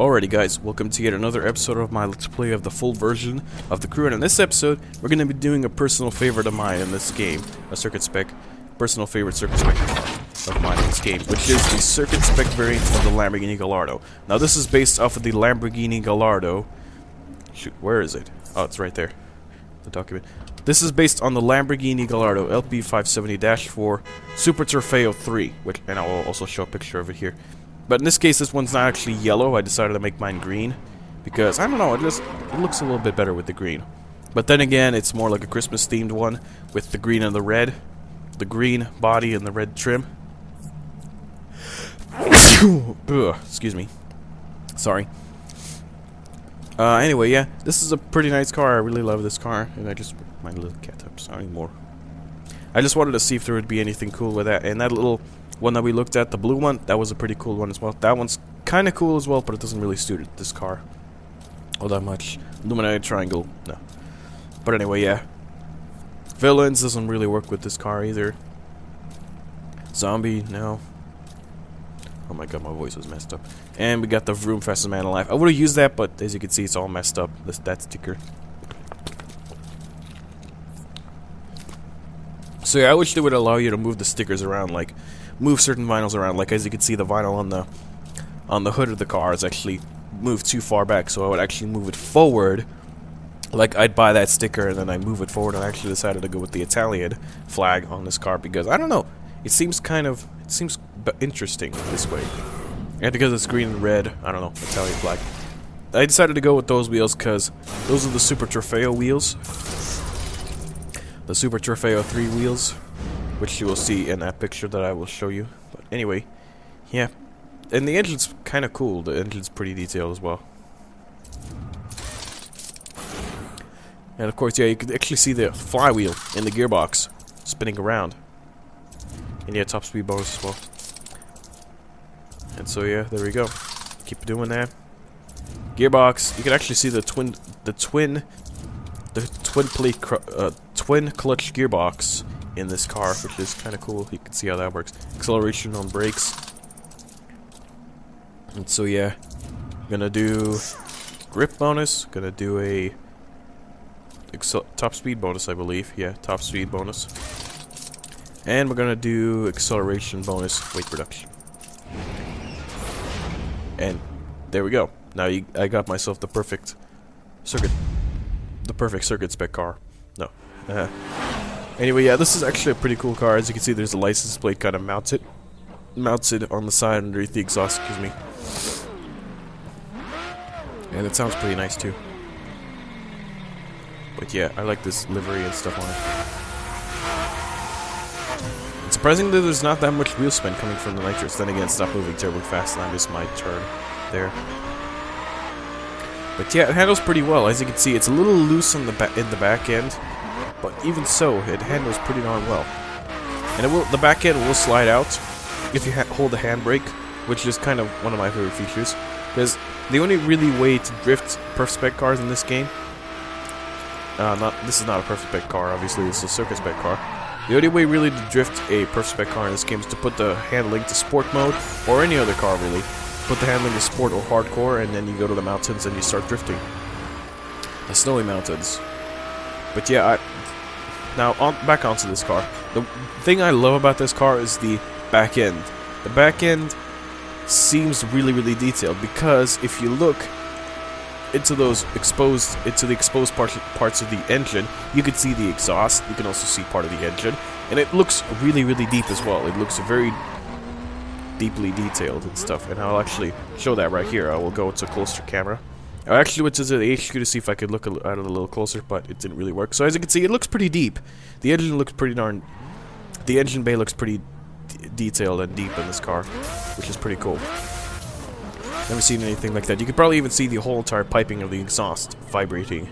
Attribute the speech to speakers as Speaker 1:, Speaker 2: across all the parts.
Speaker 1: Alrighty guys, welcome to yet another episode of my Let's Play of the full version of the crew, and in this episode, we're going to be doing a personal favorite of mine in this game, a Circuit Spec, personal favorite Circuit Spec of mine in this game, which is the Circuit Spec variant of the Lamborghini Gallardo. Now this is based off of the Lamborghini Gallardo, shoot, where is it? Oh, it's right there, the document. This is based on the Lamborghini Gallardo LP 570-4 Super Trofeo 3, which, and I will also show a picture of it here. But in this case, this one's not actually yellow. I decided to make mine green because, I don't know, it looks a little bit better with the green. But then again, it's more like a Christmas themed one with the green and the red. The green body and the red trim. Ugh, excuse me. Sorry. Anyway, yeah, this is a pretty nice car. I really love this car. And I just, my little cat up, sorry, more. I just wanted to see if there would be anything cool with that. And that little one that we looked at, the blue one, that was a pretty cool one as well. That one's kind of cool as well, but it doesn't really suit this car all that much. Illuminated triangle, no. But anyway, yeah. Villains doesn't really work with this car either. Zombie, no. Oh my god, my voice was messed up. And we got the Vroom Fastest Man Alive. I would have used that, but as you can see, it's all messed up. That sticker. So yeah, I wish they would allow you to move the stickers around, like move certain vinyls around. Like as you can see, the vinyl on the hood of the car is actually moved too far back, so I would actually move it forward. Like I'd buy that sticker and then I move it forward, and I actually decided to go with the Italian flag on this car because I don't know, it seems interesting this way. And because it's green and red, I don't know, Italian flag. I decided to go with those wheels because those are the Super Trofeo wheels. The Super Trofeo 3 wheels, which you will see in that picture that I will show you. But anyway, yeah. And the engine's kind of cool. The engine's pretty detailed as well. And of course, yeah, you can actually see the flywheel in the gearbox spinning around. And yeah, top speed bonus as well. And so yeah, there we go. Keep doing that. Gearbox. You can actually see the twin clutch gearbox in this car, which is kind of cool. You can see how that works. Acceleration on brakes. And so yeah, gonna do grip bonus. Gonna do a top speed bonus, I believe. Yeah, top speed bonus. And we're gonna do acceleration bonus, weight reduction. And there we go. Now I got myself the perfect circuit spec car. No. Anyway, yeah, this is actually a pretty cool car. As you can see, there's a license plate kind of mounted on the side underneath the exhaust, excuse me. And it sounds pretty nice too. But yeah, I like this livery and stuff on it. It's surprising that there's not that much wheel spin coming from the nitrous. Then again, it's not moving terribly fast, and I missed my turn there. But yeah, it handles pretty well. As you can see, it's a little loose in the back end, but even so, it handles pretty darn well. And the back end will slide out if you hold the handbrake, which is kind of one of my favorite features. Because the only really way to drift Perf Spec cars in this game, this is not a Perf Spec car, obviously, it's a Circuit Spec car. The only way really to drift a Perf Spec car in this game is to put the handling to sport mode, or any other car really. Put the handling to sport or hardcore, and then you go to the mountains and you start drifting. The snowy mountains. But yeah, back onto this car. The thing I love about this car is the back end. The back end seems really, really detailed, because if you look into the exposed parts of the engine, you can see the exhaust. You can also see part of the engine, and it looks really, really deep as well. It looks very deeply detailed and stuff, and I'll actually show that right here. I will go to closer camera. I actually went to the HQ to see if I could look at it a little closer, but it didn't really work. So as you can see, it looks pretty deep. The engine looks pretty darn. The engine bay looks pretty detailed and deep in this car, which is pretty cool. Never seen anything like that. You could probably even see the whole entire piping of the exhaust vibrating.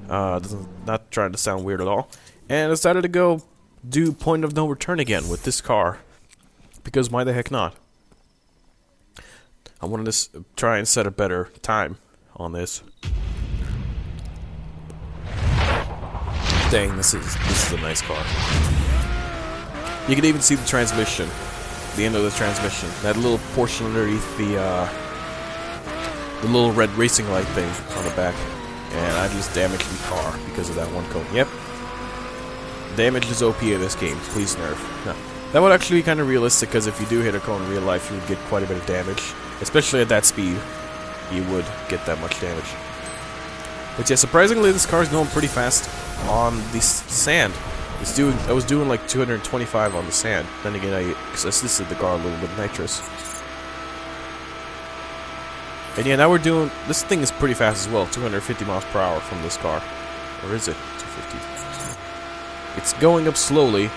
Speaker 1: Not trying to sound weird at all. And I decided to go do point of no return again with this car. Because why the heck not? I wanted to try and set a better time on this. Dang, this is a nice car. You can even see the transmission. the end of the transmission. That little portion underneath the the little red racing light thing on the back. And I just damaged the car because of that one cone. Yep. Damage is OP in this game. Please nerf. No. That would actually be kind of realistic, because if you do hit a cone in real life, you would get quite a bit of damage. Especially at that speed, you would get that much damage. But yeah, surprisingly, this car is going pretty fast on the sand. I was doing like 225 on the sand. Then again, I assisted the car a little bit nitrous. And yeah, now we're doing... This thing is pretty fast as well. 250 miles per hour from this car. Or is it 250? It's going up slowly.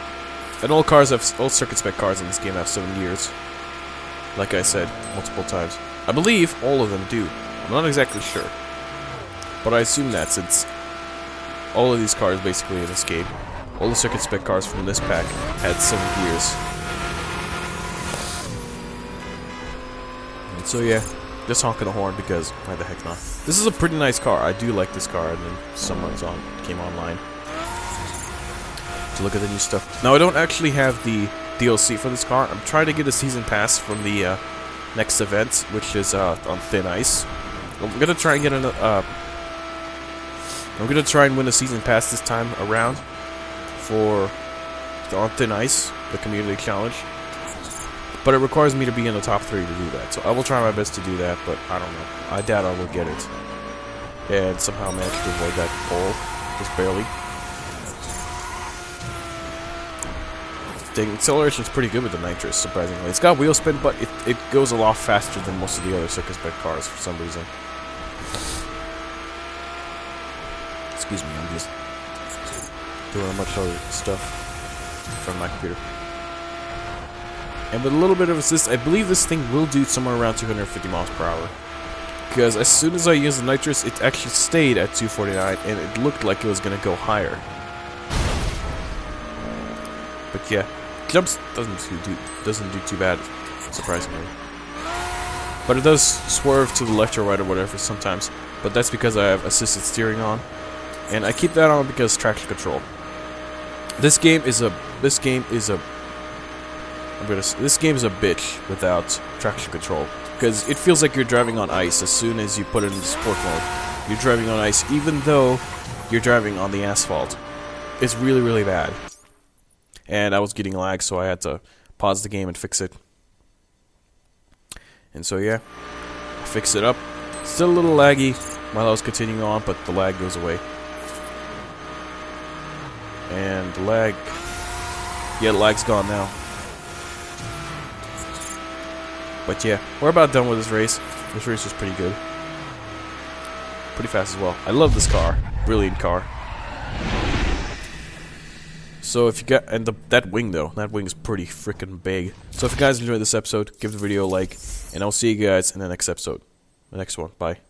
Speaker 1: And all circuit spec cars in this game have 7 gears. Like I said multiple times. I believe all of them do. I'm not exactly sure. But I assume that, since all of these cars basically in this game, all the circuit spec cars from this pack had 7 gears. And so yeah, just honking the horn because why the heck not? This is a pretty nice car. I do like this car, and then someone's came online to look at the new stuff. Now I don't actually have the DLC for this car. I'm trying to get a season pass from the next event, which is on thin ice. I'm gonna try and get I'm gonna try and win a season pass this time around for the on thin ice, the community challenge. But it requires me to be in the top 3 to do that. So I will try my best to do that, but I don't know. I doubt I will get it. And somehow manage to avoid that pole, just barely. The acceleration is pretty good with the nitrous, surprisingly. It's got wheel spin, but it goes a lot faster than most of the other circuit spec cars for some reason. Excuse me, I'm just doing a bunch of other stuff from my computer. And with a little bit of assist, I believe this thing will do somewhere around 250 miles per hour. Because as soon as I used the nitrous, it actually stayed at 249, and it looked like it was going to go higher. But yeah, jumps doesn't do too bad, surprisingly. But it does swerve to the left or right or whatever sometimes. But that's because I have assisted steering on, and I keep that on because traction control. This game is a bitch without traction control, because it feels like you're driving on ice as soon as you put it into sport mode. You're driving on ice even though you're driving on the asphalt. It's really, really bad. And I was getting lag, so I had to pause the game and fix it. And so yeah, I fixed it up. Still a little laggy while I was continuing on, but the lag goes away. And the lag... Yeah, the lag's gone now. But yeah, we're about done with this race. This race was pretty good. Pretty fast as well. I love this car. Brilliant car. So if you got... And that wing, though. That wing is pretty freaking big. So if you guys enjoyed this episode, give the video a like. And I'll see you guys in the next episode. The next one. Bye.